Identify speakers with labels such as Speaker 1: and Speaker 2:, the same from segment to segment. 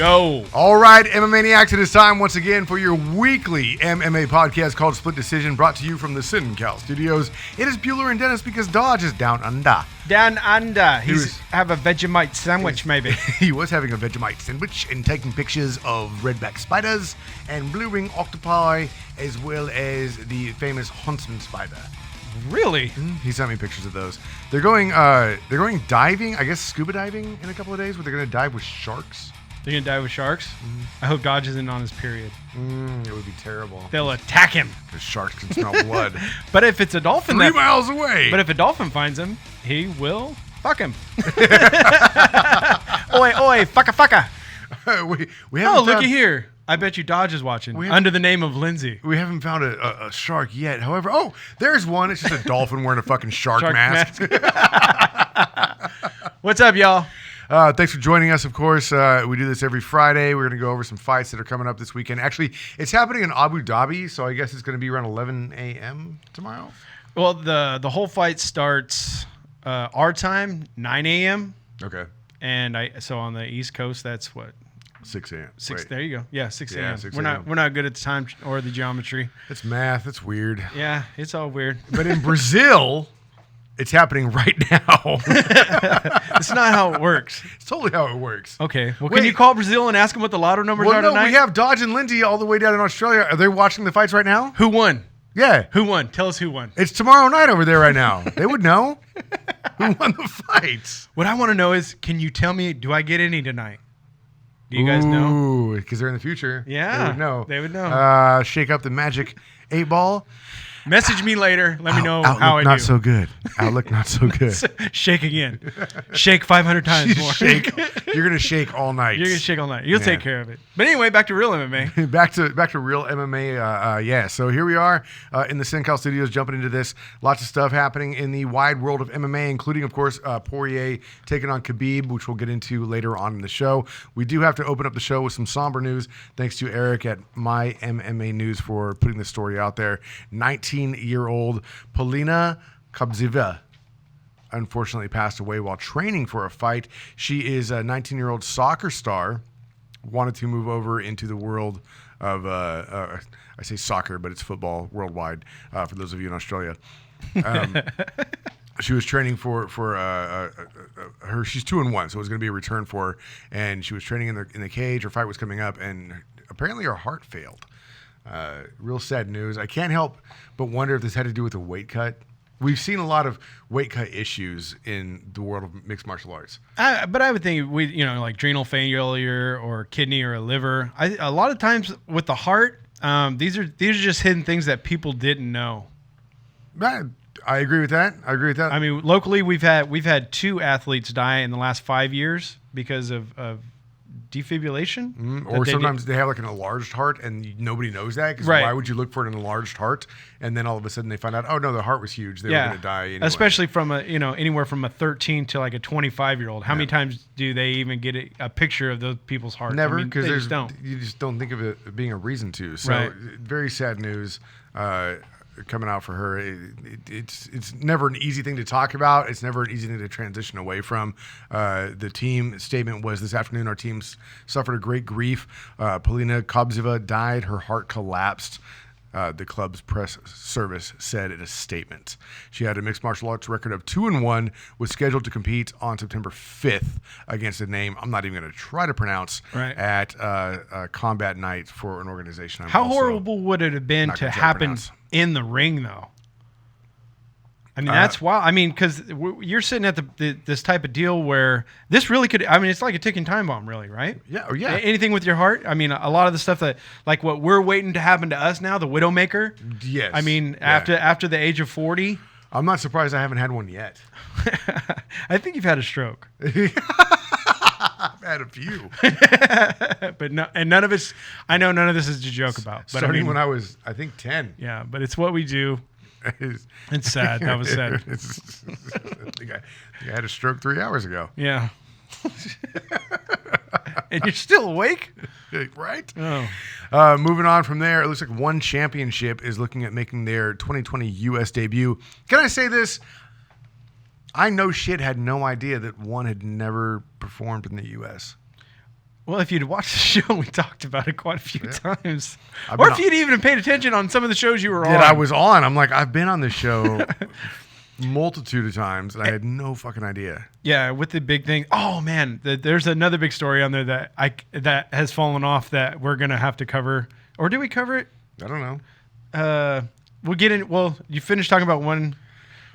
Speaker 1: go.
Speaker 2: All right, MMA Maniacs, it is time once again for your weekly MMA podcast called Split Decision, brought to you from the SinCal Studios. It is Bueller and Dennis because Dodge is down under.
Speaker 1: Down under. He's have a Vegemite sandwich, maybe.
Speaker 2: He was having a Vegemite sandwich and taking pictures of redback spiders and blue ring octopi, as well as the famous huntsman spider.
Speaker 1: Really?
Speaker 2: He sent me pictures of those. They're going diving, I guess scuba diving in a couple of days, where they're going to dive with sharks.
Speaker 1: They're going to dive with sharks? I hope Dodge isn't on his period.
Speaker 2: It would be terrible.
Speaker 1: They'll attack him.
Speaker 2: The sharks can smell blood.
Speaker 1: But if it's a dolphin...
Speaker 2: 3 miles away.
Speaker 1: But if a dolphin finds him, he will fuck him. Oi, oi, fucka.
Speaker 2: we haven't
Speaker 1: looky here. I bet you Dodge is watching under the name of Lindsay.
Speaker 2: We haven't found a shark yet. However, there's one. It's just a dolphin wearing a fucking shark mask.
Speaker 1: What's up, y'all?
Speaker 2: Thanks for joining us, of course. We do this every Friday. We're going to go over some fights that are coming up this weekend. Actually, it's happening in Abu Dhabi, so I guess it's going to be around 11 a.m. tomorrow.
Speaker 1: Well, the whole fight starts our time, 9 a.m.
Speaker 2: Okay.
Speaker 1: And so on the East Coast, that's what?
Speaker 2: 6 a.m.
Speaker 1: 6. There you go. Yeah, 6 a.m.
Speaker 2: 6
Speaker 1: We're not good at the time or the geometry.
Speaker 2: It's math. It's weird.
Speaker 1: Yeah, it's all weird.
Speaker 2: But in Brazil, it's happening right now.
Speaker 1: It's not how it works.
Speaker 2: It's totally how it works.
Speaker 1: Okay. Well, can you call Brazil and ask them what the lotto numbers are tonight?
Speaker 2: We have Dodge and Lindy all the way down in Australia. Are they watching the fights right now?
Speaker 1: Who won?
Speaker 2: Yeah.
Speaker 1: Who won? Tell us who won.
Speaker 2: It's tomorrow night over there right now. They would know who won the fights.
Speaker 1: What I want to know is, can you tell me, do I get any tonight? Do you guys know?
Speaker 2: Because they're in the future.
Speaker 1: Yeah.
Speaker 2: They would know.
Speaker 1: They would know.
Speaker 2: Shake up the magic 8-ball.
Speaker 1: Message me later. Let me know how I do.
Speaker 2: Not so good. Outlook not so good.
Speaker 1: Shake again. Shake 500 times more.
Speaker 2: Shake. You're gonna shake all night.
Speaker 1: You're gonna shake all night. You'll take care of it. But anyway, back to real MMA.
Speaker 2: back to real MMA. Yeah. So here we are in the SinCal Studios, jumping into this. Lots of stuff happening in the wide world of MMA, including, of course, Poirier taking on Khabib, which we'll get into later on in the show. We do have to open up the show with some somber news. Thanks to Eric at My MMA News for putting this story out there. 19-year-old Polina Khabzeva unfortunately passed away while training for a fight. She is a 19-year-old soccer star, wanted to move over into the world of, I say soccer, but it's football worldwide, for those of you in Australia. She was training for her. She's 2-1, so it was going to be a return for her. And she was training in the cage. Her fight was coming up, and apparently her heart failed. Real sad news. I can't help but wonder if this had to do with the weight cut. We've seen a lot of weight cut issues in the world of mixed martial arts.
Speaker 1: But I would think like adrenal failure or kidney or a liver. A lot of times with the heart, these are just hidden things that people didn't know.
Speaker 2: I agree with that.
Speaker 1: I mean, locally we've had 2 athletes die in the last 5 years because of defibrillation.
Speaker 2: Or sometimes they have like an enlarged heart and nobody knows that, because why would you look for an enlarged heart and then all of a sudden they find out, oh no, the heart was huge, they were going to die anyway.
Speaker 1: Especially from anywhere from a 13 to like a 25-year-old. How many times do they even get a picture of those people's hearts?
Speaker 2: Never, because you just don't think of it being a reason to. So very sad news coming out for her. It's never an easy thing to talk about. It's never an easy thing to transition away from. The team statement was, this afternoon our team suffered a great grief. Polina Khabzeva died. Her heart collapsed. The club's press service said in a statement. She had a mixed martial arts record of 2-1, was scheduled to compete on September 5th against a name I'm not even going to try to pronounce at Combat Night for an organization.
Speaker 1: How horrible would it have been to happen in the ring, though? I mean, that's wild. I mean, because you're sitting at this type of deal where this really could. I mean, it's like a ticking time bomb, really, right?
Speaker 2: Yeah. Oh, yeah.
Speaker 1: Anything with your heart. I mean, a lot of the stuff that, like, what we're waiting to happen to us now, the Widowmaker.
Speaker 2: Yes.
Speaker 1: I mean, after the age of 40.
Speaker 2: I'm not surprised I haven't had one yet.
Speaker 1: I think you've had a stroke.
Speaker 2: I've had a few,
Speaker 1: but no, and none of it's. I know none of this is to joke about. But
Speaker 2: starting when I was, I think, 10.
Speaker 1: Yeah, but it's what we do. It's sad. That was sad.
Speaker 2: I think I had a stroke 3 hours ago.
Speaker 1: Yeah. And you're still awake?
Speaker 2: Right?
Speaker 1: Oh.
Speaker 2: Moving on from there, it looks like One Championship is looking at making their 2020 U.S. debut. Can I say this? I had no idea that One had never performed in the U.S.
Speaker 1: Well, if you'd watched the show, we talked about it quite a few times.
Speaker 2: Or
Speaker 1: if you'd even paid attention on some of the shows you were on.
Speaker 2: That I was on. I'm like, I've been on this show multitude of times, and I had no fucking idea.
Speaker 1: Yeah, with the big thing. Oh man, there's another big story on there that has fallen off that we're gonna have to cover. Or did we cover it?
Speaker 2: I don't know.
Speaker 1: We'll get in. Well, you finished talking about one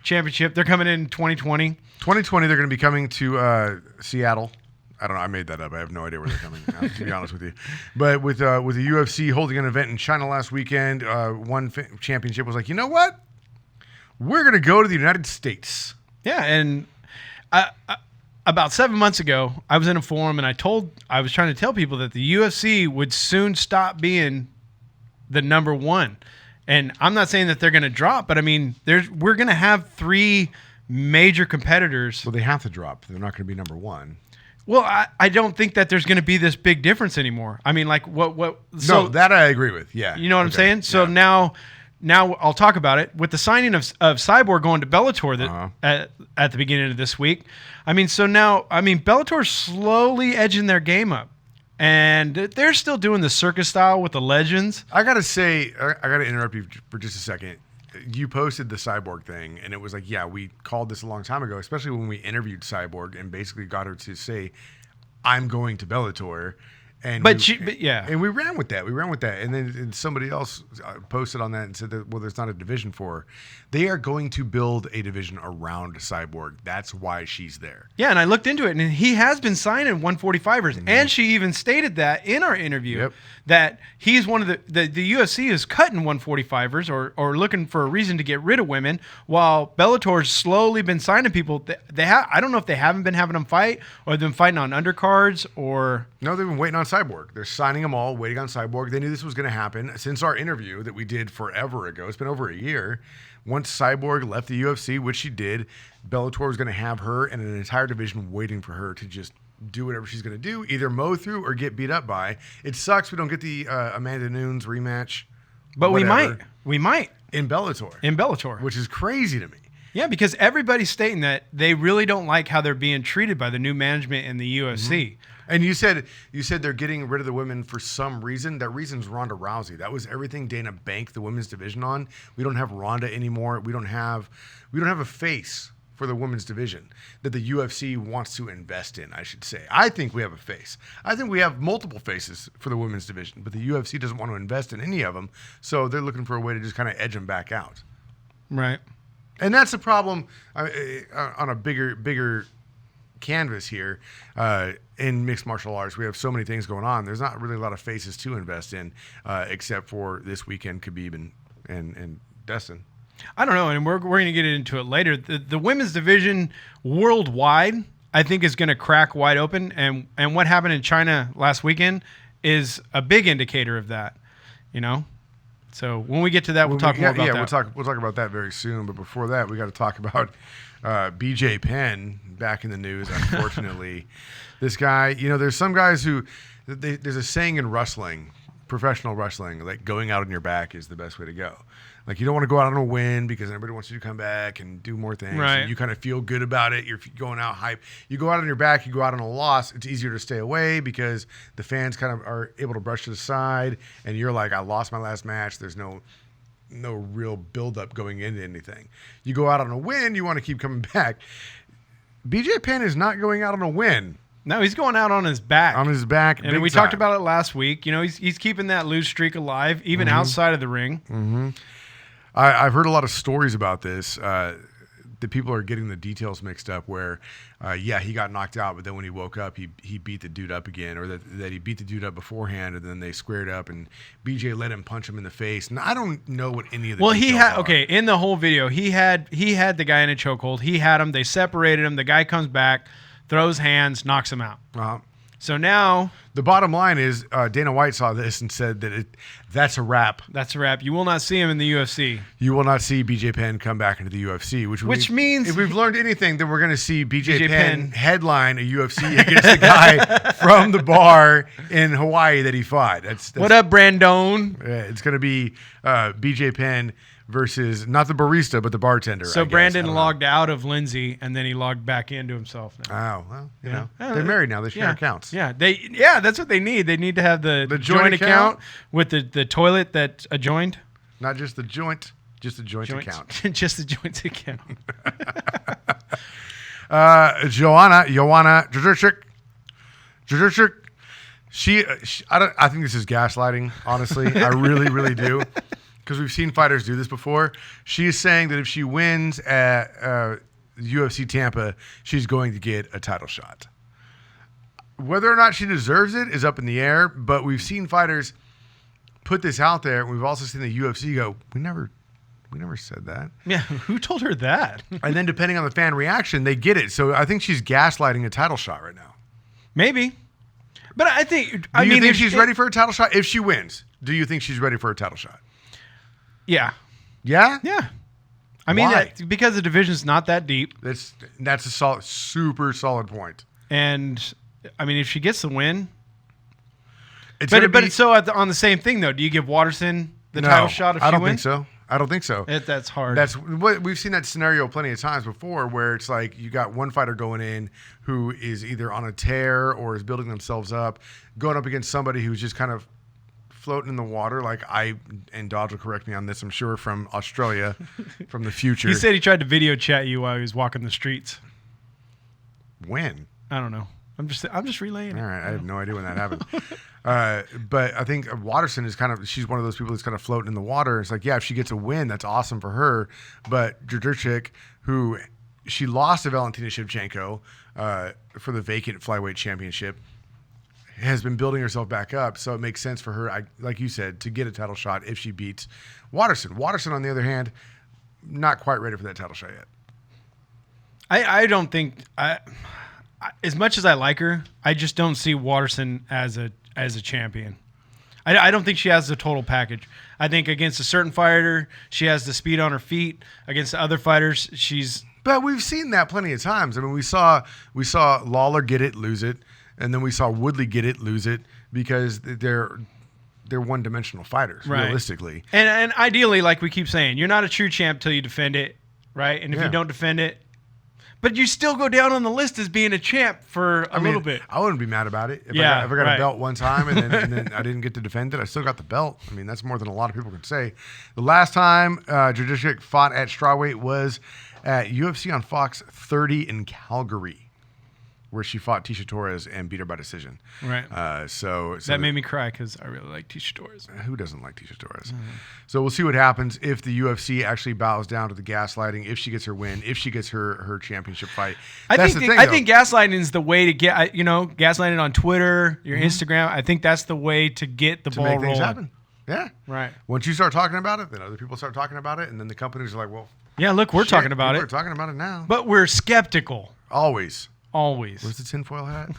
Speaker 1: championship. They're coming in 2020.
Speaker 2: 2020, they're going to be coming to Seattle. I don't know. I made that up. I have no idea where they're coming, to be honest with you. But with the UFC holding an event in China last weekend, one championship was like, you know what? We're going to go to the United States.
Speaker 1: Yeah, and about 7 months ago, I was in a forum and I was trying to tell people that the UFC would soon stop being the number one. And I'm not saying that they're going to drop, but I mean, we're going to have 3 major competitors.
Speaker 2: Well, they have to drop. They're not going to be number one.
Speaker 1: Well, I don't think that there's going to be this big difference anymore. I mean, like what? So,
Speaker 2: no, that I agree with. Yeah.
Speaker 1: You know what I'm saying? So now I'll talk about it. With the signing of Cyborg going to Bellator at the beginning of this week, I mean, so now, Bellator's slowly edging their game up. And they're still doing the circus style with the legends.
Speaker 2: I got to say, I got to interrupt you for just a second. You posted the Cyborg thing, and it was like, yeah, we called this a long time ago, especially when we interviewed Cyborg and basically got her to say, I'm going to Bellator. And and we ran with that. And then somebody else posted on that and said that, well, there's not a division for her. They are going to build a division around Cyborg. That's why she's there.
Speaker 1: Yeah, and I looked into it, and he has been signing 145ers. And she even stated that in our interview, that he's one of the UFC is cutting 145ers or looking for a reason to get rid of women, while Bellator's slowly been signing people. I don't know if they haven't been having them fight, or they've been fighting on undercards, or...
Speaker 2: No, they've been waiting on Cyborg. They're signing them all, waiting on Cyborg. They knew this was going to happen since our interview that we did forever ago. It's been over a year. Once Cyborg left the UFC, which she did, Bellator was going to have her and an entire division waiting for her to just do whatever she's going to do, either mow through or get beat up by. It sucks we don't get the Amanda Nunes rematch.
Speaker 1: But whatever. we might.
Speaker 2: In Bellator. Which is crazy to me.
Speaker 1: Yeah, because everybody's stating that they really don't like how they're being treated by the new management in the UFC.
Speaker 2: Mm-hmm. And you said they're getting rid of the women for some reason. That reason's Ronda Rousey. That was everything Dana banked the women's division on. We don't have Ronda anymore. We don't have a face for the women's division that the UFC wants to invest in, I should say. I think we have a face. I think we have multiple faces for the women's division, but the UFC doesn't want to invest in any of them, so they're looking for a way to just kind of edge them back out.
Speaker 1: Right.
Speaker 2: And that's the problem on a bigger canvas here in mixed martial arts. We have so many things going on. There's not really a lot of faces to invest in, except for this weekend, Khabib and Dustin.
Speaker 1: I don't know, and we're going to get into it later. The women's division worldwide, I think, is going to crack wide open, and what happened in China last weekend is a big indicator of that. You know. So when we get to that, we'll talk more about that.
Speaker 2: We'll talk about that very soon. But before that, we got to talk about BJ Penn back in the news. Unfortunately, this guy. You know, there's some guys who there's a saying in wrestling, professional wrestling, like going out on your back is the best way to go. Like, you don't want to go out on a win because everybody wants you to come back and do more things.
Speaker 1: Right.
Speaker 2: And you kind of feel good about it. You're going out hype. You go out on your back, you go out on a loss. It's easier to stay away because the fans kind of are able to brush to the side. And you're like, I lost my last match. There's no real buildup going into anything. You go out on a win, you want to keep coming back. BJ Penn is not going out on a win.
Speaker 1: No, he's going out on his back.
Speaker 2: On his back,
Speaker 1: and we talked about it last week. You know, he's keeping that lose streak alive, even outside of the ring.
Speaker 2: Mm-hmm. I've heard a lot of stories about this. The people are getting the details mixed up where, he got knocked out, but then when he woke up, he beat the dude up again, or that he beat the dude up beforehand, and then they squared up, and BJ let him punch him in the face. And I don't know what any of the details are.
Speaker 1: In the whole video, he had the guy in a chokehold. He had him. They separated him. The guy comes back, throws hands, knocks him out.
Speaker 2: Uh-huh.
Speaker 1: So now...
Speaker 2: The bottom line is Dana White saw this and said that that's a wrap.
Speaker 1: That's a wrap. You will not see him in the UFC.
Speaker 2: You will not see BJ Penn come back into the UFC, which
Speaker 1: means...
Speaker 2: If we've learned anything, then we're going to see BJ Penn headline a UFC against the guy from the bar in Hawaii that he fought. That's
Speaker 1: what up, Brandon?
Speaker 2: It's going to be BJ Penn versus not the barista, but the bartender.
Speaker 1: So Brandon logged out of Lindsay, and then he logged back into himself now.
Speaker 2: Oh, well, you know. They're married now. They share accounts.
Speaker 1: Yeah, they that's what they need. They need to have the joint account with the toilet that's adjoined.
Speaker 2: Not just the joint, just the joint account.
Speaker 1: Just the joint account.
Speaker 2: Joanna Jurczyk. I think this is gaslighting, honestly. I really, really do. Because we've seen fighters do this before. She's saying that if she wins at UFC Tampa, she's going to get a title shot. Whether or not she deserves it is up in the air, but we've seen fighters put this out there. We've also seen the UFC go, we never said that.
Speaker 1: Yeah, who told her that?
Speaker 2: And then depending on the fan reaction, they get it. So I think she's gaslighting a title shot right now.
Speaker 1: Maybe. But I think...
Speaker 2: Do you think she's ready for a title shot? If she wins, do you think she's ready for a title shot?
Speaker 1: Yeah.
Speaker 2: Yeah?
Speaker 1: Yeah. I mean, because the division's not that deep.
Speaker 2: That's a super solid point.
Speaker 1: And, I mean, if she gets the win... But so on the same thing, though, do you give Waterson the title shot if she wins?
Speaker 2: I don't think so. I don't think so.
Speaker 1: That's hard.
Speaker 2: That's what we've seen that scenario plenty of times before, where it's like you got one fighter going in who is either on a tear or is building themselves up, going up against somebody who's just kind of floating in the water. Like and Dodge will correct me on this, I'm sure, from Australia, from the future.
Speaker 1: He said he tried to video chat you while he was walking the streets.
Speaker 2: When?
Speaker 1: I don't know. I'm just relaying.
Speaker 2: All right, I have no idea when that happened. But I think Waterson is she's one of those people that's kind of floating in the water. It's like, yeah, if she gets a win, that's awesome for her. But Jurczyk, who she lost to Valentina Shevchenko for the vacant flyweight championship, has been building herself back up. So it makes sense for her, like you said, to get a title shot if she beats Waterson. Waterson, on the other hand, not quite ready for that title shot yet.
Speaker 1: I don't think... as much as I like her, I just don't see Waterson as a champion. I don't think she has the total package. I think against a certain fighter, she has the speed on her feet. Against the other fighters, she's...
Speaker 2: But we've seen that plenty of times. I mean, we saw Lawler get it, lose it, and then we saw Woodley get it, lose it, because they're one-dimensional fighters, right, realistically.
Speaker 1: And ideally, like we keep saying, you're not a true champ till you defend it, right? And if you don't defend it, but you still go down on the list as being a champ for a little bit.
Speaker 2: I wouldn't be mad about it. If I got a belt one time and then I didn't get to defend it, I still got the belt. I mean, that's more than a lot of people can say. The last time Jurczyk fought at strawweight was at UFC on Fox 30 in Calgary, where she fought Tisha Torres and beat her by decision.
Speaker 1: Right.
Speaker 2: So
Speaker 1: that made me cry because I really like Tisha Torres.
Speaker 2: Who doesn't like Tisha Torres? Mm-hmm. So we'll see what happens if the UFC actually bows down to the gaslighting, if she gets her win, if she gets her championship fight.
Speaker 1: I think gaslighting is the way to get, gaslighting on Twitter, your Instagram. I think that's the way to get the ball rolling. To make things happen.
Speaker 2: Yeah.
Speaker 1: Right.
Speaker 2: Once you start talking about it, then other people start talking about it, and then the companies are like, well.
Speaker 1: Yeah, look, we're talking about it.
Speaker 2: We're talking about it now.
Speaker 1: But we're skeptical.
Speaker 2: Always.
Speaker 1: Where's
Speaker 2: the tinfoil hat?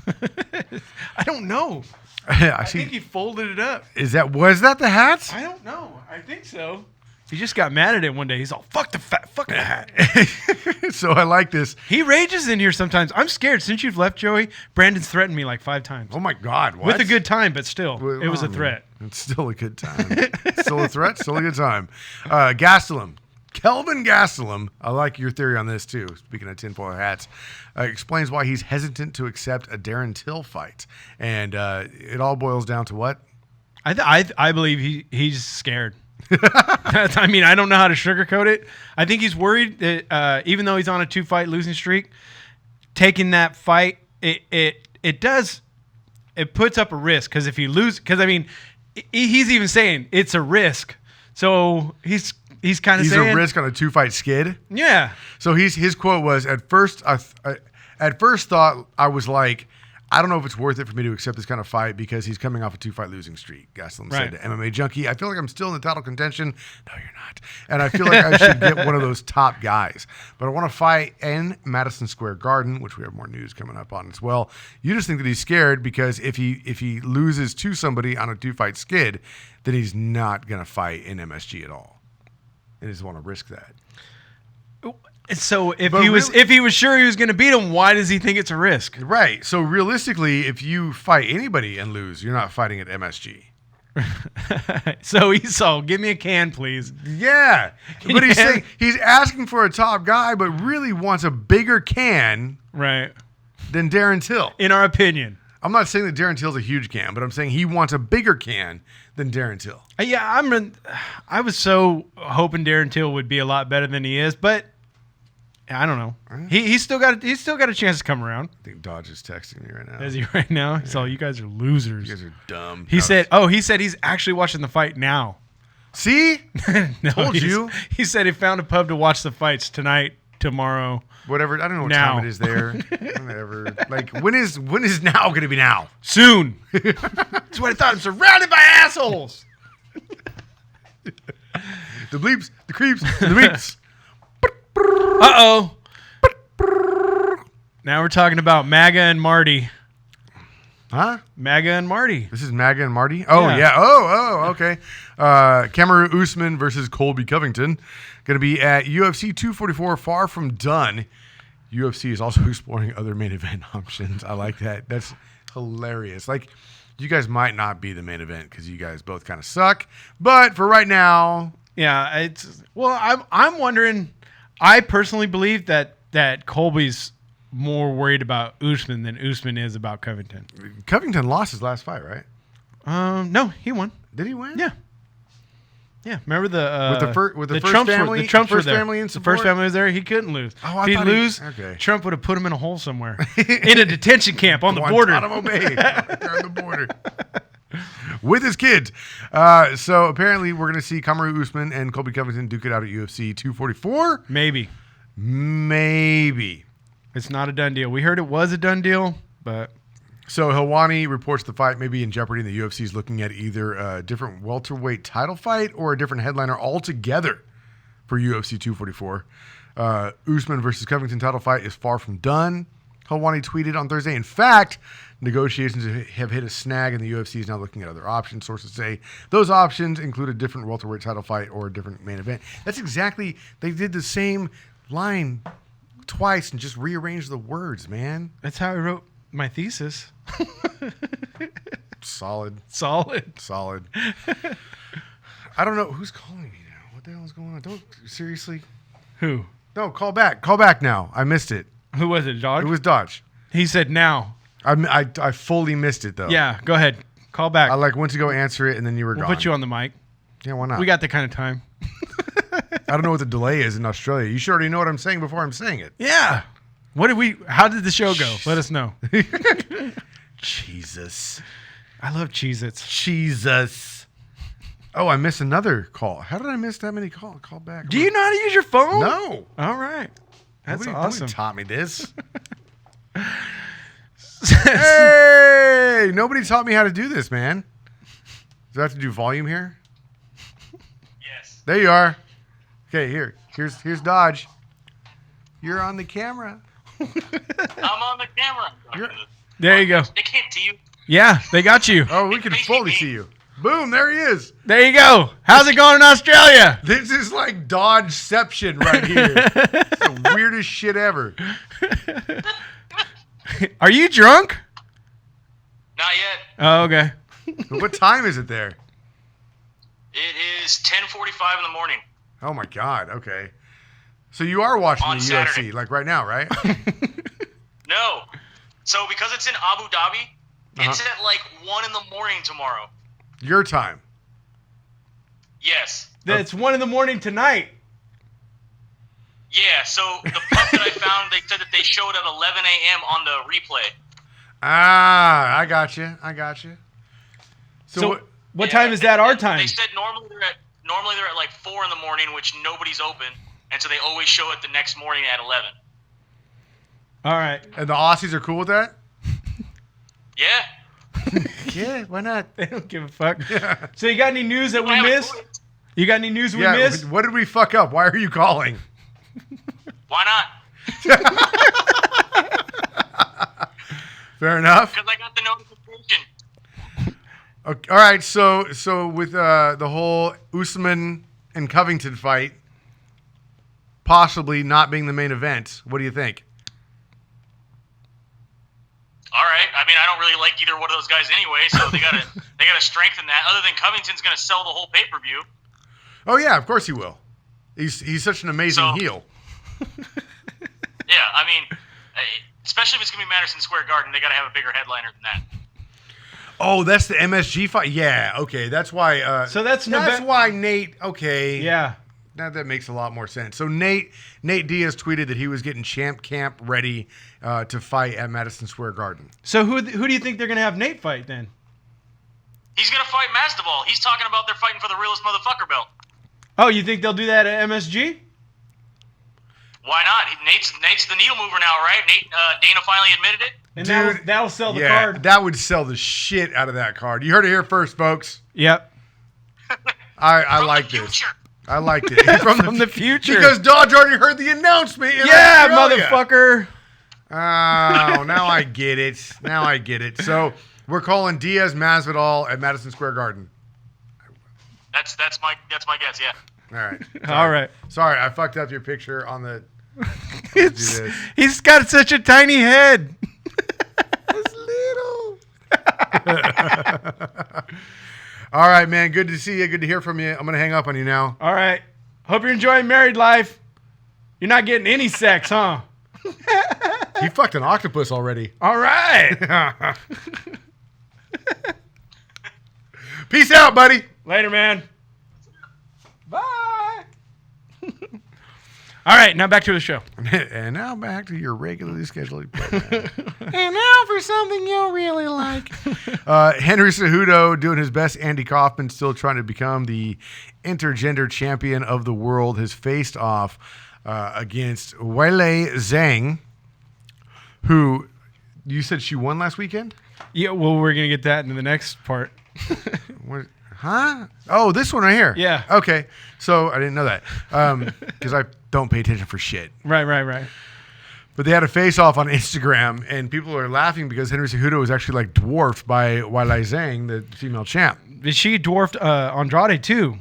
Speaker 1: I don't know.
Speaker 2: I
Speaker 1: think he folded it up.
Speaker 2: Was that the hat?
Speaker 1: I don't know. I think so. He just got mad at it one day. He's all, fuck the hat.
Speaker 2: So I like this.
Speaker 1: He rages in here sometimes. I'm scared. Since you've left, Joey, Brandon's threatened me like 5 times.
Speaker 2: Oh, my God. What?
Speaker 1: With a good time, but still. It was a threat.
Speaker 2: It's still a good time. Still a threat, still a good time. Gastelum. Kelvin Gastelum, I like your theory on this too, speaking of tinfoil hats, explains why he's hesitant to accept a Darren Till fight. And it all boils down to what?
Speaker 1: I believe he's scared. I mean, I don't know how to sugarcoat it. I think he's worried that even though he's on a 2-fight losing streak, taking that fight, it puts up a risk. Because if you lose, because I mean, he's even saying it's a risk. So he's kind of saying
Speaker 2: he's a risk on a 2-fight skid.
Speaker 1: Yeah.
Speaker 2: So his quote was, at first thought I was like, I don't know if it's worth it for me to accept this kind of fight because he's coming off a 2-fight losing streak. Gastelum said to MMA Junkie, I feel like I'm still in the title contention. No, you're not. And I feel like I should get one of those top guys. But I want to fight in Madison Square Garden, which we have more news coming up on as well. You just think that he's scared because if he loses to somebody on a 2-fight skid, then he's not going to fight in MSG at all. And he doesn't want to risk that.
Speaker 1: So if he was sure he was going to beat him, why does he think it's a risk?
Speaker 2: Right. So realistically, if you fight anybody and lose, you're not fighting at MSG.
Speaker 1: So Esau, give me a can, please.
Speaker 2: Yeah. But he's saying he's asking for a top guy, but really wants a bigger can
Speaker 1: than
Speaker 2: Darren Till.
Speaker 1: In our opinion.
Speaker 2: I'm not saying that Darren Till's a huge can, but I'm saying he wants a bigger can than Darren Till.
Speaker 1: Yeah, I was so hoping Darren Till would be a lot better than he is, but I don't know. He's still got a chance to come around.
Speaker 2: I think Dodge is texting me right now.
Speaker 1: Is he right now? So you guys are losers.
Speaker 2: You guys are dumb.
Speaker 1: He said he's actually watching the fight now.
Speaker 2: See?
Speaker 1: No,
Speaker 2: Told you.
Speaker 1: He said he found a pub to watch the fights tonight, tomorrow.
Speaker 2: Whatever. I don't know what
Speaker 1: now.
Speaker 2: time it is there. Whatever. Like, when is now going to be now?
Speaker 1: Soon. That's what I thought. I'm surrounded by assholes.
Speaker 2: The bleeps, the creeps, and the beeps.
Speaker 1: Uh-oh. Now we're talking about MAGA and Marty.
Speaker 2: Huh?
Speaker 1: MAGA and Marty.
Speaker 2: This is MAGA and Marty? Oh, yeah. Oh, okay. Kamaru Usman versus Colby Covington. Going to be at UFC 244, far from done. UFC is also exploring other main event options. I like that. That's hilarious. Like, you guys might not be the main event because you guys both kind of suck. But for right now...
Speaker 1: Yeah, I'm wondering... I personally believe that Colby's more worried about Usman than Usman is about Covington.
Speaker 2: Covington lost his last fight, right?
Speaker 1: No, he won.
Speaker 2: Did he win?
Speaker 1: Yeah. Yeah, remember the
Speaker 2: first
Speaker 1: Trumps
Speaker 2: family,
Speaker 1: the Trumps
Speaker 2: first
Speaker 1: were there.
Speaker 2: family in
Speaker 1: The
Speaker 2: support?
Speaker 1: first family was there. He couldn't lose.
Speaker 2: Oh,
Speaker 1: if he'd lose, Trump would have put him in a hole somewhere, in a detention camp on the border.
Speaker 2: Guantanamo Bay, on the border, with his kids. So apparently, we're going to see Kamaru Usman and Colby Covington duke it out at UFC 244.
Speaker 1: Maybe. It's not a done deal. We heard it was a done deal, but...
Speaker 2: So Helwani reports the fight may be in jeopardy, and the UFC is looking at either a different welterweight title fight or a different headliner altogether for UFC 244. Usman versus Covington title fight is far from done, Helwani tweeted on Thursday. In fact, negotiations have hit a snag, and the UFC is now looking at other options. Sources say those options include a different welterweight title fight or a different main event. That's exactly... They did the same line twice and just rearranged the words, man.
Speaker 1: That's how I wrote my thesis.
Speaker 2: Solid. I don't know who's calling me now. What the hell is going on? Don't seriously.
Speaker 1: Who?
Speaker 2: No, call back. Call back now. I missed it.
Speaker 1: Who was it? Dodge?
Speaker 2: It was Dodge.
Speaker 1: He said now.
Speaker 2: I fully missed it though.
Speaker 1: Yeah, go ahead. Call back.
Speaker 2: I went to go answer it and then you were gone.
Speaker 1: We'll put you on the mic.
Speaker 2: Yeah, why not?
Speaker 1: We got the kind of time.
Speaker 2: I don't know what the delay is in Australia. You should already know what I'm saying before I'm saying it.
Speaker 1: Yeah. How did the show go? Let us know.
Speaker 2: Jesus.
Speaker 1: I love Cheez-Its.
Speaker 2: Jesus. Oh, I missed another call. How did I miss that many calls? Call back.
Speaker 1: Do you know how to use your phone?
Speaker 2: No.
Speaker 1: All right. That's awesome.
Speaker 2: Nobody taught me this. Hey, nobody taught me how to do this, man. Do I have to do volume here?
Speaker 3: Yes.
Speaker 2: There you are. Okay, here's Dodge. You're on the camera.
Speaker 3: I'm on the camera.
Speaker 1: There you go.
Speaker 3: They can't see you.
Speaker 1: Yeah, they got you.
Speaker 2: Oh, we can fully see you. Boom, there he is.
Speaker 1: There you go. How's it going in Australia?
Speaker 2: This is like Dodgeception right here. It's the weirdest shit ever.
Speaker 1: Are you drunk?
Speaker 3: Not yet.
Speaker 1: Oh, okay.
Speaker 2: What time is it there?
Speaker 3: It is 10:45 in the morning.
Speaker 2: Oh my God. Okay. So you are watching
Speaker 3: On
Speaker 2: the
Speaker 3: Saturday.
Speaker 2: UFC like right now, right?
Speaker 3: No. So because it's in Abu Dhabi, it's at like 1 in the morning tomorrow.
Speaker 2: Your time.
Speaker 3: Yes.
Speaker 1: It's 1 a.m. tonight.
Speaker 3: Yeah. So the pub that I found, they said that they showed at 11 a.m. on the replay.
Speaker 2: Ah, I got you.
Speaker 1: So what time is that our time?
Speaker 3: They said normally they're at like 4 in the morning, which nobody's open, and so they always show it the next morning at 11.
Speaker 1: All right.
Speaker 2: And the Aussies are cool with that?
Speaker 3: Yeah.
Speaker 2: Yeah, why not?
Speaker 1: They don't give a fuck.
Speaker 2: Yeah.
Speaker 1: So you got any news that we missed? You got any news we missed?
Speaker 2: What did we fuck up? Why are you calling?
Speaker 3: Why not?
Speaker 2: Fair enough.
Speaker 3: Because I got the notification.
Speaker 2: Okay, all right, so with the whole Usman and Covington fight possibly not being the main event, what do you think?
Speaker 3: All right. I mean, I don't really like either one of those guys anyway, so they gotta strengthen that. Other than Covington's gonna sell the whole pay-per-view.
Speaker 2: Oh yeah, of course he will. He's such an amazing heel.
Speaker 3: Yeah, I mean, especially if it's gonna be Madison Square Garden, they gotta have a bigger headliner than that.
Speaker 2: Oh, that's the MSG fight. Yeah, okay, that's why.
Speaker 1: So that's
Speaker 2: why Nate. Okay,
Speaker 1: Yeah.
Speaker 2: now that makes a lot more sense. So Nate Diaz tweeted that he was getting champ camp ready to fight at Madison Square Garden.
Speaker 1: So who do you think they're going to have Nate fight then?
Speaker 3: He's going to fight Masvidal. He's talking about they're fighting for the realest motherfucker belt.
Speaker 1: Oh, you think they'll do that at MSG?
Speaker 3: Why not? Nate's the needle mover now, right? Dana finally admitted it.
Speaker 1: And
Speaker 2: Dude,
Speaker 1: that'll sell the card.
Speaker 2: That would sell the shit out of that card. You heard it here first, folks.
Speaker 1: Yep.
Speaker 2: I like this.
Speaker 3: Future.
Speaker 2: I liked it.
Speaker 1: From the future.
Speaker 2: Because Dodge already heard the announcement.
Speaker 1: Yeah, motherfucker.
Speaker 2: Oh, now I get it. Now I get it. So we're calling Diaz Masvidal at Madison Square Garden.
Speaker 3: That's my guess. Yeah.
Speaker 2: All right.
Speaker 1: All right.
Speaker 2: Sorry, I fucked up your picture on the.
Speaker 1: He's got such a tiny head.
Speaker 2: It's little. All right, man. Good to see you. Good to hear from you. I'm gonna hang up on you now.
Speaker 1: All right. Hope you're enjoying married life. You're not getting any sex, huh?
Speaker 2: You fucked an octopus already.
Speaker 1: All right.
Speaker 2: Peace out, buddy.
Speaker 1: Later, man. Bye. All right, now back to the show.
Speaker 2: And now back to your regularly scheduled program. And now for something you'll really like. Henry Cejudo doing his best. Andy Kaufman still trying to become the intergender champion of the world. Has faced off against Weili Zhang, who you said she won last weekend?
Speaker 1: Yeah, well, we're going to get that in the next part.
Speaker 2: What? Huh? Oh, this one right here.
Speaker 1: Yeah.
Speaker 2: Okay. So I didn't know that because I don't pay attention for shit.
Speaker 1: Right.
Speaker 2: But they had a face-off on Instagram, and people are laughing because Henry Cejudo was actually like dwarfed by Weili Zhang, the female champ.
Speaker 1: She dwarfed Andrade, too.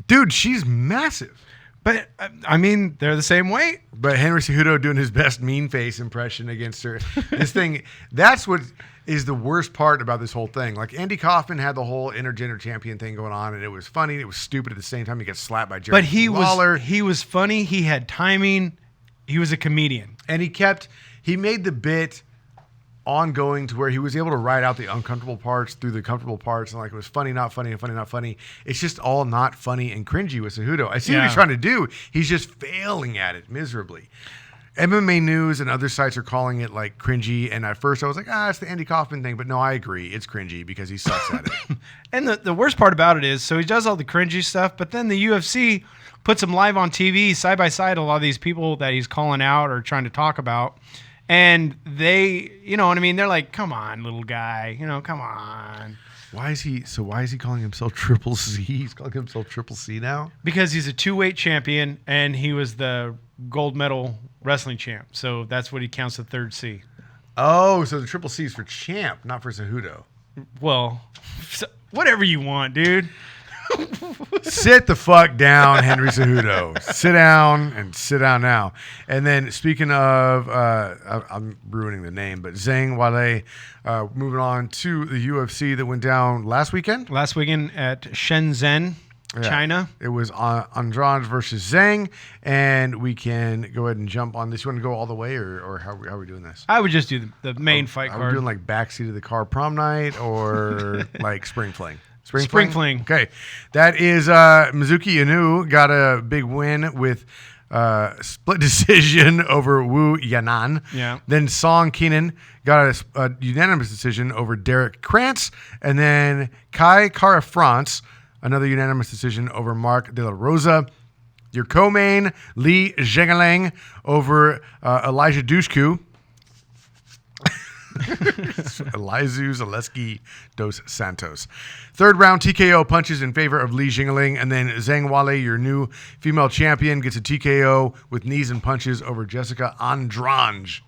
Speaker 2: Dude, she's massive.
Speaker 1: But, I mean, they're the same weight.
Speaker 2: But Henry Cejudo doing his best mean face impression against her. This thing, that's what is the worst part about this whole thing. Like, Andy Kaufman had the whole intergender champion thing going on, and it was funny. It was stupid at the same time. He got slapped by Jerry Lawler.
Speaker 1: He was funny. He had timing. He was a comedian.
Speaker 2: And he made the bit ongoing to where he was able to ride out the uncomfortable parts through the comfortable parts, and like it was funny, not funny, and funny, not funny. It's just all not funny and cringy with Cejudo. I see what he's trying to do. He's just failing at it miserably. MMA News and other sites are calling it like cringy, and at first I was like, it's the Andy Kaufman thing, but no, I agree, it's cringy because he sucks at it.
Speaker 1: And the worst part about it is, so he does all the cringy stuff, but then the UFC puts him live on TV side by side a lot of these people that he's calling out or trying to talk about. And they, you know what I mean? They're like, come on, little guy. Come on.
Speaker 2: Why is he calling himself Triple C? He's calling himself Triple C now?
Speaker 1: Because he's a 2-weight champion, and he was the gold medal wrestling champ. So that's what he counts the third C.
Speaker 2: Oh, so the Triple C is for champ, not for Cejudo.
Speaker 1: Well, whatever you want, dude.
Speaker 2: Sit the fuck down, Henry Cejudo. Sit down and sit down now. And then speaking of, I'm ruining the name, but Zhang Weili, moving on to the UFC that went down last weekend.
Speaker 1: Last weekend at Shenzhen, China.
Speaker 2: It was Andrade versus Zhang, and we can go ahead and jump on this. You want to go all the way, or how are we doing this?
Speaker 1: I would just do the main fight card.
Speaker 2: Are we doing like backseat of the car prom night or like spring fling?
Speaker 1: Spring fling.
Speaker 2: Okay. That is Mizuki Inu got a big win with split decision over Wu Yanan.
Speaker 1: Yeah.
Speaker 2: Then Song Keenan got a unanimous decision over Derek Krantz. And then Kai Kara France, another unanimous decision over Mark De La Rosa. Your co-main, Li Zhengalang over Elijah Dushku. Elizu Zaleski dos Santos. Third round TKO punches in favor of Li Jingling, and then Zhang Weili, your new female champion, gets a TKO with knees and punches over Jessica Andrade.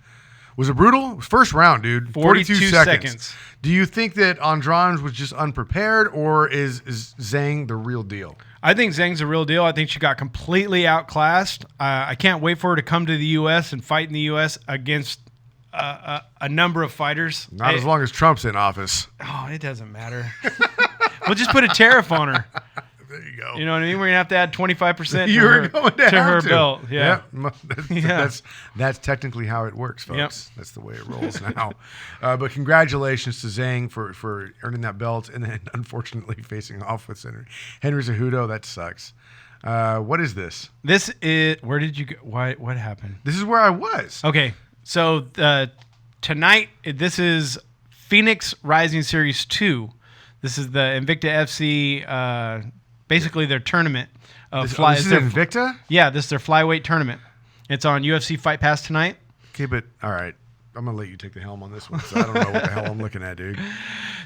Speaker 2: Was it brutal? First round, dude. 42 seconds. Do you think that Andrade was just unprepared, or is Zhang the real deal?
Speaker 1: I think Zhang's the real deal. I think she got completely outclassed. I can't wait for her to come to the U.S. and fight in the U.S. against a number of fighters.
Speaker 2: Not as long as Trump's in office.
Speaker 1: Oh, it doesn't matter. We'll just put a tariff on her.
Speaker 2: There you go.
Speaker 1: You know what I mean? We're gonna have to add 25%
Speaker 2: You're going to have
Speaker 1: her
Speaker 2: to.
Speaker 1: belt. Yeah.
Speaker 2: That's technically how it works, folks.
Speaker 1: Yep.
Speaker 2: That's the way it rolls now. But congratulations to Zhang for earning that belt, and then unfortunately facing off with Henry Cejudo. That sucks. What is this?
Speaker 1: This is where did you go? What happened?
Speaker 2: This is where I was.
Speaker 1: Okay, so tonight this is Phoenix Rising Series 2. This is the Invicta FC, basically their tournament.
Speaker 2: This is Invicta?
Speaker 1: Yeah, this is their flyweight tournament. It's on UFC Fight Pass tonight.
Speaker 2: Okay, but all right. I'm going to let you take the helm on this one, so I don't know what the hell I'm looking at, dude.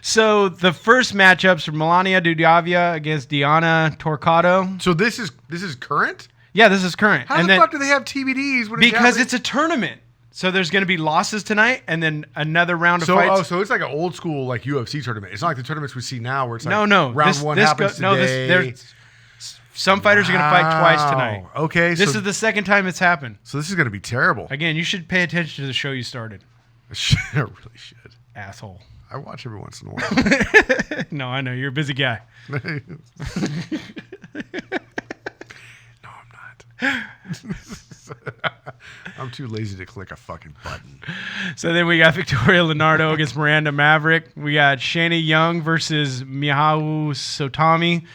Speaker 1: So the first matchups are Melania Dudavia against Diana Torquato.
Speaker 2: So this is current?
Speaker 1: Yeah, this is current.
Speaker 2: How the fuck do they have TBDs?
Speaker 1: Because it's a tournament. So there's going to be losses tonight, and then another round of fights.
Speaker 2: So it's like an old school like UFC tournament. It's not like the tournaments we see now, where it's like round one
Speaker 1: this
Speaker 2: happens today.
Speaker 1: Some fighters are going to fight twice tonight.
Speaker 2: Okay,
Speaker 1: this is the second time it's happened.
Speaker 2: So this is going to be terrible.
Speaker 1: Again, you should pay attention to the show you started.
Speaker 2: I really should.
Speaker 1: Asshole.
Speaker 2: I watch every once in a while.
Speaker 1: No, I know you're a busy guy.
Speaker 2: No, I'm not. I'm too lazy to click a fucking button.
Speaker 1: So then we got Victoria Leonardo against Miranda Maverick. We got Shayna Young versus Miharu Sotami.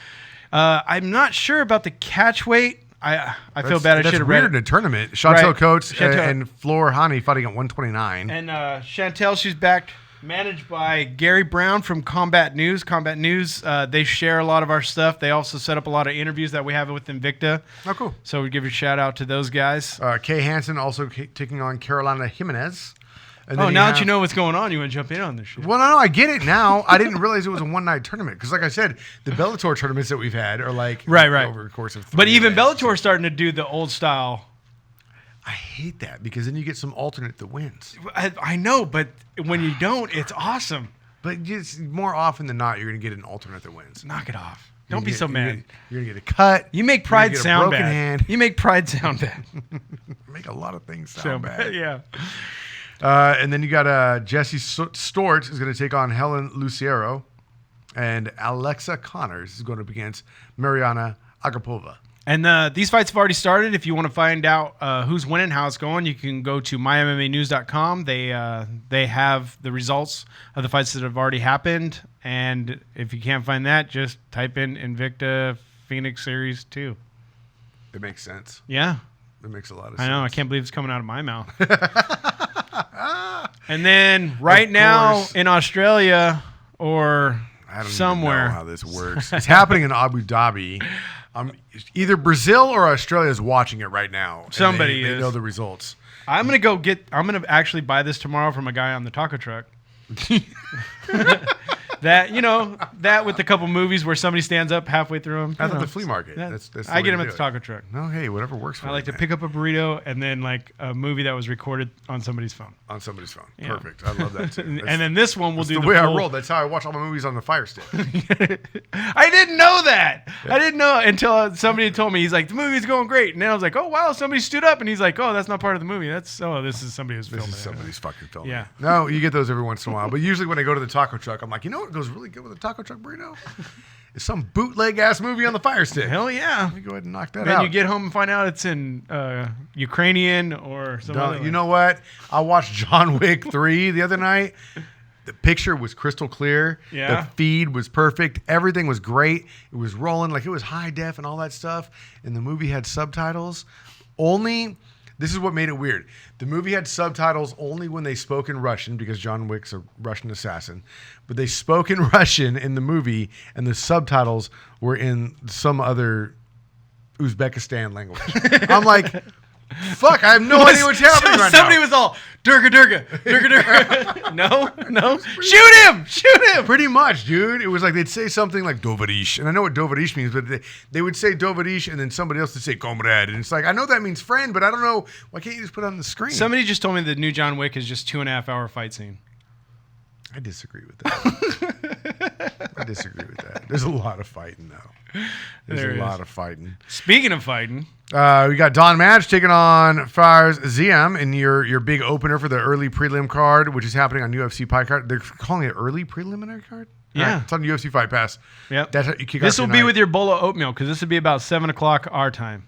Speaker 1: I'm not sure about the catch weight. I feel bad. I should have read it.
Speaker 2: Weird in a tournament. Chantel Coates and Flor Hani fighting at 129.
Speaker 1: And Chantel, she's backed, managed by Gary Brown from Combat News. Combat News, they share a lot of our stuff. They also set up a lot of interviews that we have with Invicta.
Speaker 2: Oh, cool.
Speaker 1: So we give a shout out to those guys.
Speaker 2: Kay Hansen also taking on Carolina Jimenez. And
Speaker 1: now that you know what's going on, you want to jump in on this shit.
Speaker 2: Well, no, I get it now. I didn't realize it was a one-night tournament. Because like I said, the Bellator tournaments that we've had are like
Speaker 1: right.
Speaker 2: over the course of 3
Speaker 1: But even
Speaker 2: events.
Speaker 1: Bellator's starting to do the old style.
Speaker 2: I hate that because then you get some alternate that wins.
Speaker 1: I know, but when you don't, it's awesome.
Speaker 2: But just more often than not, you're going to get an alternate that wins.
Speaker 1: Knock it off. Don't be so mad.
Speaker 2: You're going to get a cut.
Speaker 1: You make pride sound bad.
Speaker 2: Hand.
Speaker 1: You make pride sound bad.
Speaker 2: Make a lot of things sound bad.
Speaker 1: Yeah.
Speaker 2: And then you got Jesse Stort is going to take on Helen Lucero, and Alexa Connors is going up against Mariana Agapova.
Speaker 1: And these fights have already started. If you want to find out who's winning, how it's going, you can go to mymmanews.com. They have the results of the fights that have already happened. And if you can't find that, just type in Invicta Phoenix Series 2.
Speaker 2: It makes sense.
Speaker 1: Yeah.
Speaker 2: It makes a lot of sense.
Speaker 1: I know. I can't believe it's coming out of my mouth. And then right now in Australia or somewhere.
Speaker 2: I don't even know how this works. It's happening in Abu Dhabi. Either Brazil or Australia is watching it right now.
Speaker 1: Somebody
Speaker 2: they know the results.
Speaker 1: I'm going to actually buy this tomorrow from a guy on the taco truck. That with a couple movies where somebody stands up halfway through them.
Speaker 2: At the flea market. That's
Speaker 1: I get them at the taco truck.
Speaker 2: No, hey, whatever works for you.
Speaker 1: I like to pick up a burrito and then like a movie that was recorded on somebody's phone.
Speaker 2: On somebody's phone.
Speaker 1: Yeah.
Speaker 2: Perfect. I love that too.
Speaker 1: And then this one will do
Speaker 2: the way I roll. That's how I watch all my movies on the Fire Stick.
Speaker 1: I didn't know that. Yeah. I didn't know until somebody told me. He's like, the movie's going great. And then I was like, oh, wow, somebody stood up. And he's like, oh, that's not part of the movie. This is somebody who's filming it.
Speaker 2: This is somebody's fucking filming.
Speaker 1: Yeah.
Speaker 2: No, you get those every once in a while. But usually when I go to the taco truck, I'm like, you know what goes really good with a taco truck burrito? It's some bootleg ass movie on the Fire Stick.
Speaker 1: Hell yeah.
Speaker 2: Let me go ahead and knock that out.
Speaker 1: Then you get home and find out it's in Ukrainian or some other.
Speaker 2: You know what? I watched John Wick 3 the other night. The picture was crystal clear.
Speaker 1: Yeah.
Speaker 2: The feed was perfect. Everything was great. It was rolling like it was high def and all that stuff. And the movie had subtitles. This is what made it weird. The movie had subtitles only when they spoke in Russian because John Wick's a Russian assassin. But they spoke in Russian in the movie, and the subtitles were in some other Uzbekistan language. I'm like, fuck, I have no idea what's happening right now.
Speaker 1: Somebody was all, Durga. No. Shoot him.
Speaker 2: Pretty much, dude. It was like they'd say something like Dovarish. And I know what Dovarish means, but they would say Dovarish and then somebody else would say Comrade. And it's like, I know that means friend, but I don't know. Why can't you just put it on the screen?
Speaker 1: Somebody just told me the new John Wick is just 2.5 hour fight scene.
Speaker 2: I disagree with that. There's a lot of fighting, though. There's a lot of fighting.
Speaker 1: Speaking of fighting.
Speaker 2: We got Don Madge taking on Fares Ziam in your big opener for the early prelim card, which is happening on UFC Pie Card. They're calling it early preliminary card?
Speaker 1: Yeah.
Speaker 2: It's on UFC Fight Pass.
Speaker 1: Yep.
Speaker 2: That's how you kick
Speaker 1: This
Speaker 2: off
Speaker 1: will
Speaker 2: your
Speaker 1: be
Speaker 2: night.
Speaker 1: with your bowl of oatmeal because this would be about 7 o'clock our time.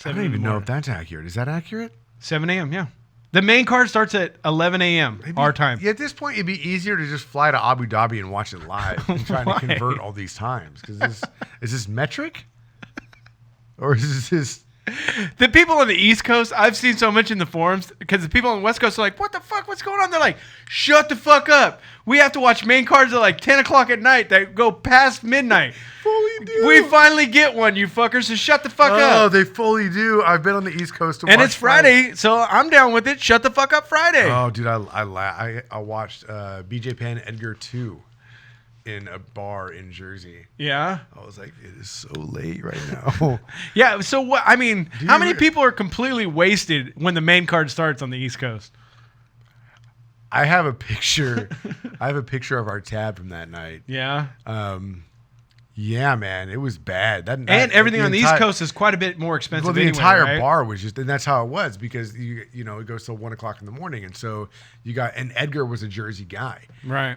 Speaker 2: I don't even know if that's accurate. Is that accurate?
Speaker 1: 7 a.m. Yeah. The main card starts at 11 a.m. our time.
Speaker 2: Yeah, at this point, it'd be easier to just fly to Abu Dhabi and watch it live than trying to convert all these times. Because is this metric? Or is this...
Speaker 1: The people on the East Coast, I've seen so much in the forums because the people on the West Coast are like, what the fuck? What's going on? They're like, shut the fuck up. We have to watch main cards at like 10 o'clock at night that go past midnight.
Speaker 2: Fully do.
Speaker 1: We finally get one, you fuckers, so shut the fuck
Speaker 2: Oh,
Speaker 1: up.
Speaker 2: they fully do. I've been on the East Coast to
Speaker 1: And
Speaker 2: watch
Speaker 1: it's Friday, so I'm down with it. Shut the fuck up Friday.
Speaker 2: Oh, dude, I watched BJ Penn Edgar 2 in a bar in Jersey.
Speaker 1: Yeah.
Speaker 2: I was like, it is so late right now.
Speaker 1: Yeah, so what? I mean, how many
Speaker 2: you-
Speaker 1: people are completely wasted when the main card starts on the East Coast?
Speaker 2: I have a picture. I have a picture of our tab from that night.
Speaker 1: Yeah.
Speaker 2: Yeah, man, it was bad.
Speaker 1: And everything on the East Coast is quite a bit more expensive.
Speaker 2: Well, the
Speaker 1: anyway,
Speaker 2: entire
Speaker 1: right?
Speaker 2: bar was just, and that's how it was because you know it goes till 1 o'clock in the morning, and so you got, and Edgar was a Jersey guy.
Speaker 1: Right.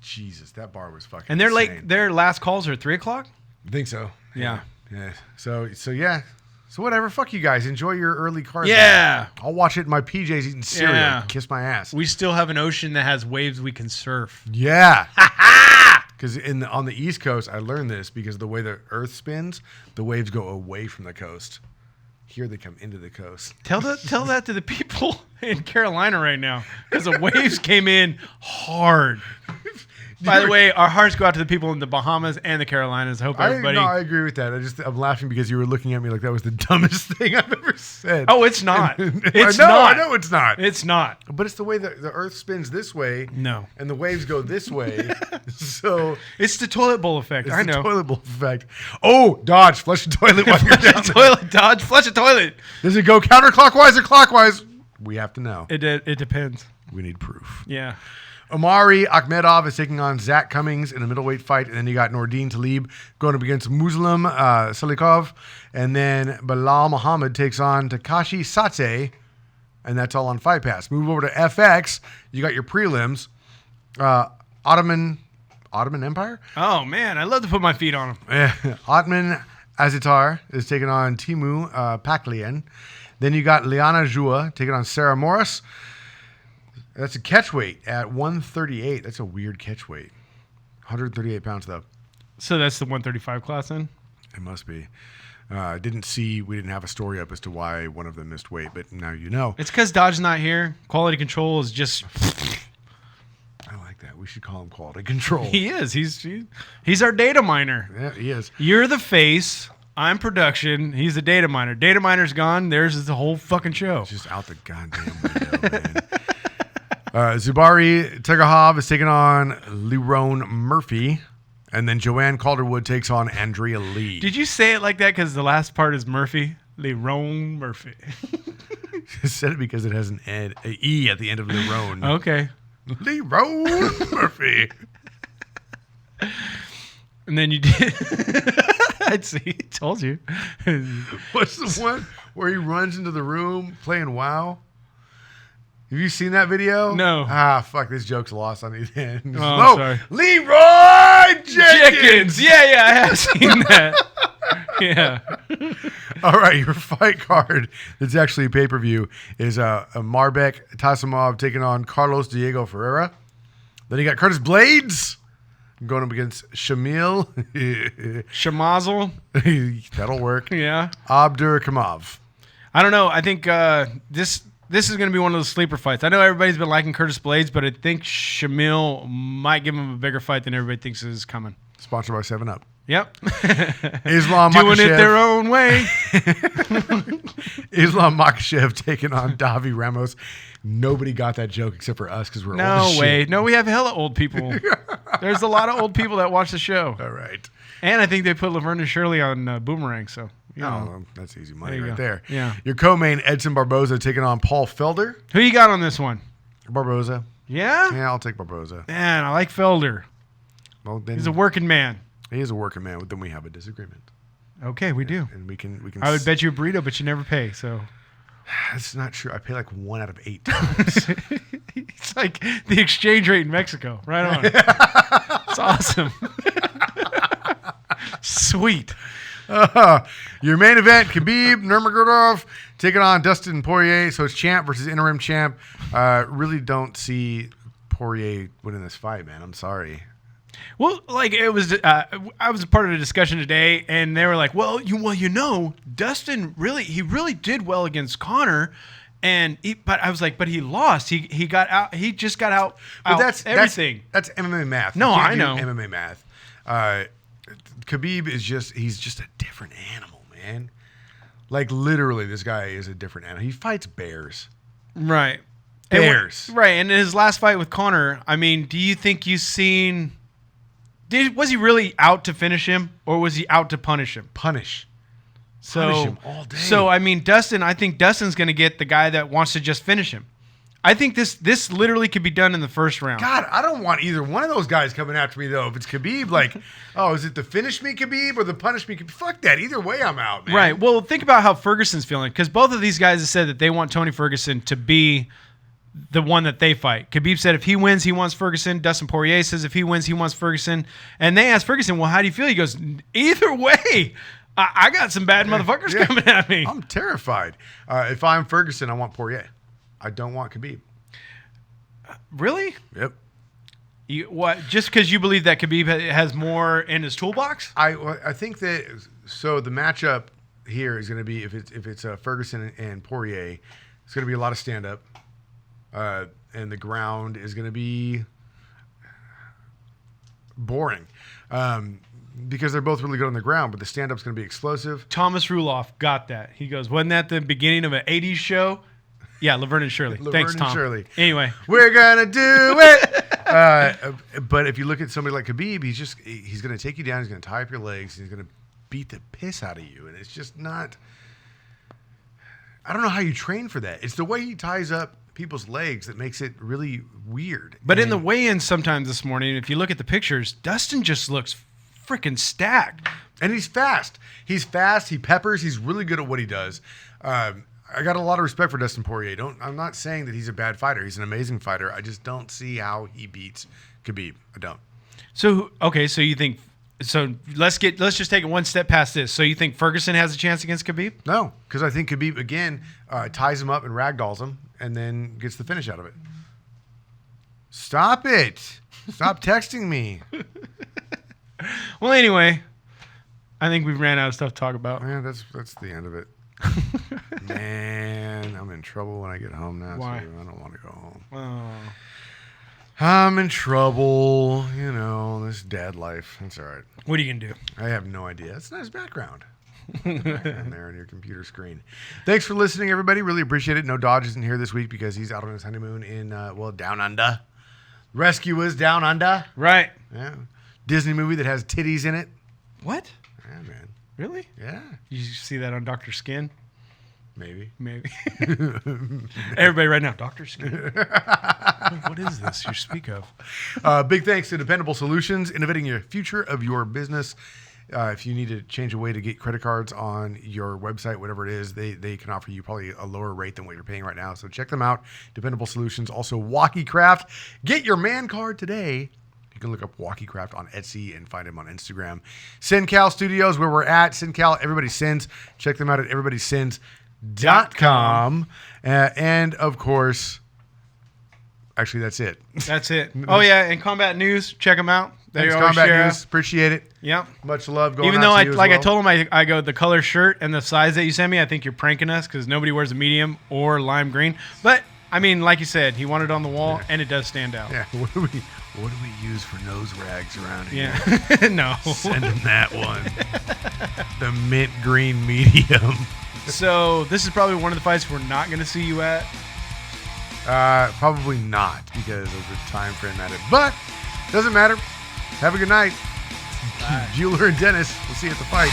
Speaker 2: Jesus, that bar was fucking.
Speaker 1: And they're
Speaker 2: insane.
Speaker 1: like their last calls are 3 o'clock.
Speaker 2: I think so.
Speaker 1: Yeah.
Speaker 2: Yeah. So yeah. So whatever. Fuck you guys. Enjoy your early card.
Speaker 1: Yeah.
Speaker 2: I'll watch it in my PJs eating cereal.
Speaker 1: Yeah.
Speaker 2: Kiss my ass.
Speaker 1: We still have an ocean that has waves we can surf.
Speaker 2: Yeah. Because on the East Coast, I learned this because of the way the Earth spins, the waves go away from the coast. Here they come into the coast.
Speaker 1: Tell that to the people in Carolina right now because the waves came in hard. By the way, our hearts go out to the people in the Bahamas and the Carolinas. Hope everybody.
Speaker 2: I agree with that. I'm laughing because you were looking at me like that was the dumbest thing I've ever said.
Speaker 1: Oh, it's not. It's
Speaker 2: I
Speaker 1: not.
Speaker 2: know it's not.
Speaker 1: It's not.
Speaker 2: But it's the way that the Earth spins this way.
Speaker 1: No.
Speaker 2: And the waves go this way. So
Speaker 1: It's the toilet bowl effect.
Speaker 2: it's
Speaker 1: I
Speaker 2: the
Speaker 1: know.
Speaker 2: toilet bowl effect. Oh, dodge, flush the toilet while you're down there.
Speaker 1: Toilet dodge. Flush a toilet.
Speaker 2: Does it go counterclockwise or clockwise? We have to know.
Speaker 1: It depends.
Speaker 2: We need proof.
Speaker 1: Yeah.
Speaker 2: Omari Akhmedov is taking on Zach Cummings in a middleweight fight. And then you got Nordine Talib going up against Muslim Salikov. And then Bilal Muhammad takes on Takashi Satse. And that's all on Fight Pass. Move over to FX. You got your prelims. Ottoman Empire?
Speaker 1: Oh man, I love to put my feet on them.
Speaker 2: Otman Azitar is taking on Timu Paklian. Then you got Liana Jua taking on Sarah Morris. That's a catch weight at 138. That's a weird catch weight. 138 pounds, though.
Speaker 1: So that's the 135 class then?
Speaker 2: It must be. We didn't have a story up as to why one of them missed weight, but now you know.
Speaker 1: It's because Dodge's not here. Quality control is just...
Speaker 2: I like that. We should call him quality control.
Speaker 1: He is. He's our data miner.
Speaker 2: Yeah, he is.
Speaker 1: You're the face. I'm production. He's the data miner. Data miner's gone. Theirs is the whole fucking show.
Speaker 2: It's just out the goddamn window, man. Zubari Tegahov is taking on Lerone Murphy. And then Joanne Calderwood takes on Andrea Lee.
Speaker 1: Did you say it like that because the last part is Murphy? Lerone Murphy.
Speaker 2: I said it because it has an E at the end of Lerone.
Speaker 1: Okay.
Speaker 2: Lerone Murphy.
Speaker 1: And then you did. I'd see. Told you.
Speaker 2: What's the one where he runs into the room playing WoW? Have you seen that video?
Speaker 1: No.
Speaker 2: Ah, fuck. This joke's lost on me then.
Speaker 1: Oh, sorry.
Speaker 2: Leroy Jenkins.
Speaker 1: Yeah, I have seen that. Yeah.
Speaker 2: All right, your fight card that's actually a pay-per-view is a Marbek Tasimov taking on Carlos Diego Ferreira. Then you got Curtis Blades going up against Shamil.
Speaker 1: Shamazel.
Speaker 2: That'll work.
Speaker 1: Yeah.
Speaker 2: Abdur Kamov.
Speaker 1: I don't know. I think this is going to be one of those sleeper fights. I know everybody's been liking Curtis Blades, but I think Shamil might give him a bigger fight than everybody thinks is coming.
Speaker 2: Sponsored by 7-Up.
Speaker 1: Yep.
Speaker 2: Islam
Speaker 1: Doing
Speaker 2: Makhachev.
Speaker 1: it their own way.
Speaker 2: Islam Makhachev taking on Davi Ramos. Nobody got that joke except for us because we're old as
Speaker 1: No way.
Speaker 2: shit.
Speaker 1: No, we have hella old people. There's a lot of old people that watch the show.
Speaker 2: All right.
Speaker 1: And I think they put Laverne and Shirley on Boomerang, so you know.
Speaker 2: Oh, that's easy money
Speaker 1: There you
Speaker 2: right
Speaker 1: go.
Speaker 2: there.
Speaker 1: Yeah.
Speaker 2: Your co-main, Edson Barboza, taking on Paul Felder.
Speaker 1: Who you got on this one?
Speaker 2: Barboza.
Speaker 1: Yeah?
Speaker 2: Yeah, I'll take Barboza.
Speaker 1: Man, I like Felder.
Speaker 2: Well, then
Speaker 1: He's a working man.
Speaker 2: he is a working man, but then we have a disagreement.
Speaker 1: Okay, we do.
Speaker 2: And we can
Speaker 1: I would bet you a burrito, but you never pay, so.
Speaker 2: That's not true. I pay like 1 out of 8 times.
Speaker 1: It's like the exchange rate in Mexico. Right on. It's awesome. Sweet.
Speaker 2: Your main event, Khabib Nurmagomedov taking on Dustin Poirier. So it's champ versus interim champ. Really don't see Poirier winning this fight, man. I'm sorry.
Speaker 1: Well, like it was, I was a part of the discussion today, and they were like, "Well, Dustin really did well against Conor, but I was like, but he lost. He got out. He just got out.
Speaker 2: But that's
Speaker 1: everything.
Speaker 2: That's MMA math.
Speaker 1: No,
Speaker 2: You can't
Speaker 1: I know
Speaker 2: do MMA math. Khabib is he's just a different animal, man. Like literally, this guy is a different animal. He fights bears.
Speaker 1: Right.
Speaker 2: Bears.
Speaker 1: Right. And in his last fight with Conor, I mean, do you think you've seen? Was he really out to finish him, or was he out to punish him?
Speaker 2: Punish him all day.
Speaker 1: So I mean, I think Dustin's going to get the guy that wants to just finish him. I think this literally could be done in the first round.
Speaker 2: God, I don't want either one of those guys coming after me though. If it's Khabib, like, oh, is it the finish me Khabib or the punish me Khabib? Fuck that. Either way, I'm out, man.
Speaker 1: Right. Well, think about how Ferguson's feeling, because both of these guys have said that they want Tony Ferguson to be the one that they fight. Khabib said if he wins, he wants Ferguson. Dustin Poirier says if he wins, he wants Ferguson. And they asked Ferguson, well, how do you feel? He goes, either way, I got some bad motherfuckers coming at me.
Speaker 2: I'm terrified. If I'm Ferguson, I want Poirier. I don't want Khabib.
Speaker 1: Really?
Speaker 2: Yep.
Speaker 1: What? Just because you believe that Khabib has more in his toolbox?
Speaker 2: I think that so the matchup here is going to be if it's Ferguson and Poirier, it's going to be a lot of stand up. And the ground is going to be boring because they're both really good on the ground, but the stand-up is going to be explosive.
Speaker 1: Thomas Ruloff got that. He goes, wasn't that the beginning of an 80s show? Yeah, Laverne and Shirley. Thanks, Tom.
Speaker 2: Shirley.
Speaker 1: Anyway.
Speaker 2: We're going to do it! But if you look at somebody like Khabib, he's going to take you down, he's going to tie up your legs, he's going to beat the piss out of you, and it's just not... I don't know how you train for that. It's the way he ties up people's legs that makes it really weird.
Speaker 1: But in the weigh-in sometimes this morning, if you look at the pictures, Dustin just looks freaking stacked.
Speaker 2: And he's fast. He's fast. He peppers. He's really good at what he does. I got a lot of respect for Dustin Poirier. I'm not saying that he's a bad fighter. He's an amazing fighter. I just don't see how he beats Khabib. I don't.
Speaker 1: So you think... So let's just take it one step past this. So you think Ferguson has a chance against Khabib?
Speaker 2: No, because I think Khabib, again, ties him up and ragdolls him and then gets the finish out of it. Stop it. Stop texting me.
Speaker 1: Well, anyway, I think we've ran out of stuff to talk about.
Speaker 2: Yeah, that's the end of it. Man, I'm in trouble when I get home now.
Speaker 1: Why?
Speaker 2: So I don't want to go home.
Speaker 1: Oh.
Speaker 2: I'm in trouble. This dad life. That's all right.
Speaker 1: What are you going to do?
Speaker 2: I have no idea. It's a nice background. Background there on your computer screen. Thanks for listening, everybody. Really appreciate it. No Dodge isn't here this week because he's out on his honeymoon in, Down Under. Rescue is Down Under.
Speaker 1: Right.
Speaker 2: Yeah. Disney movie that has titties in it.
Speaker 1: What?
Speaker 2: Yeah, man.
Speaker 1: Really?
Speaker 2: Yeah.
Speaker 1: You see that on Dr. Skin?
Speaker 2: Maybe.
Speaker 1: Everybody right now, Dr. Skin. What is this you speak of?
Speaker 2: Big thanks to Dependable Solutions, innovating your future of your business. If you need to change a way to get credit cards on your website, whatever it is, they can offer you probably a lower rate than what you're paying right now. So check them out. Dependable Solutions. Also, Walkie Craft. Get your man card today. You can look up Walkie Craft on Etsy and find him on Instagram. SinCal Studios, where we're at. SinCal, Everybody Sins. Check them out at everybodysins.com. And, of course... Actually, that's it.
Speaker 1: That's it. Oh, yeah, and Combat News, check them out.
Speaker 2: Thanks, Combat News. Appreciate it.
Speaker 1: Yep.
Speaker 2: Much love going
Speaker 1: Even though,
Speaker 2: out to you as well.
Speaker 1: I told him, I go, the color shirt and the size that you sent me, I think you're pranking us because nobody wears a medium or lime green. But, I mean, like you said, he wanted it on the wall, and it does stand out.
Speaker 2: Yeah. What do we use for nose rags around here?
Speaker 1: Yeah. No.
Speaker 2: Send him that one. The mint green medium.
Speaker 1: So, this is probably one of the fights we're not going to see you at.
Speaker 2: Probably not because of the time frame at it. But doesn't matter. Have a good night. Bueller and Dennis. We'll see you at the fight.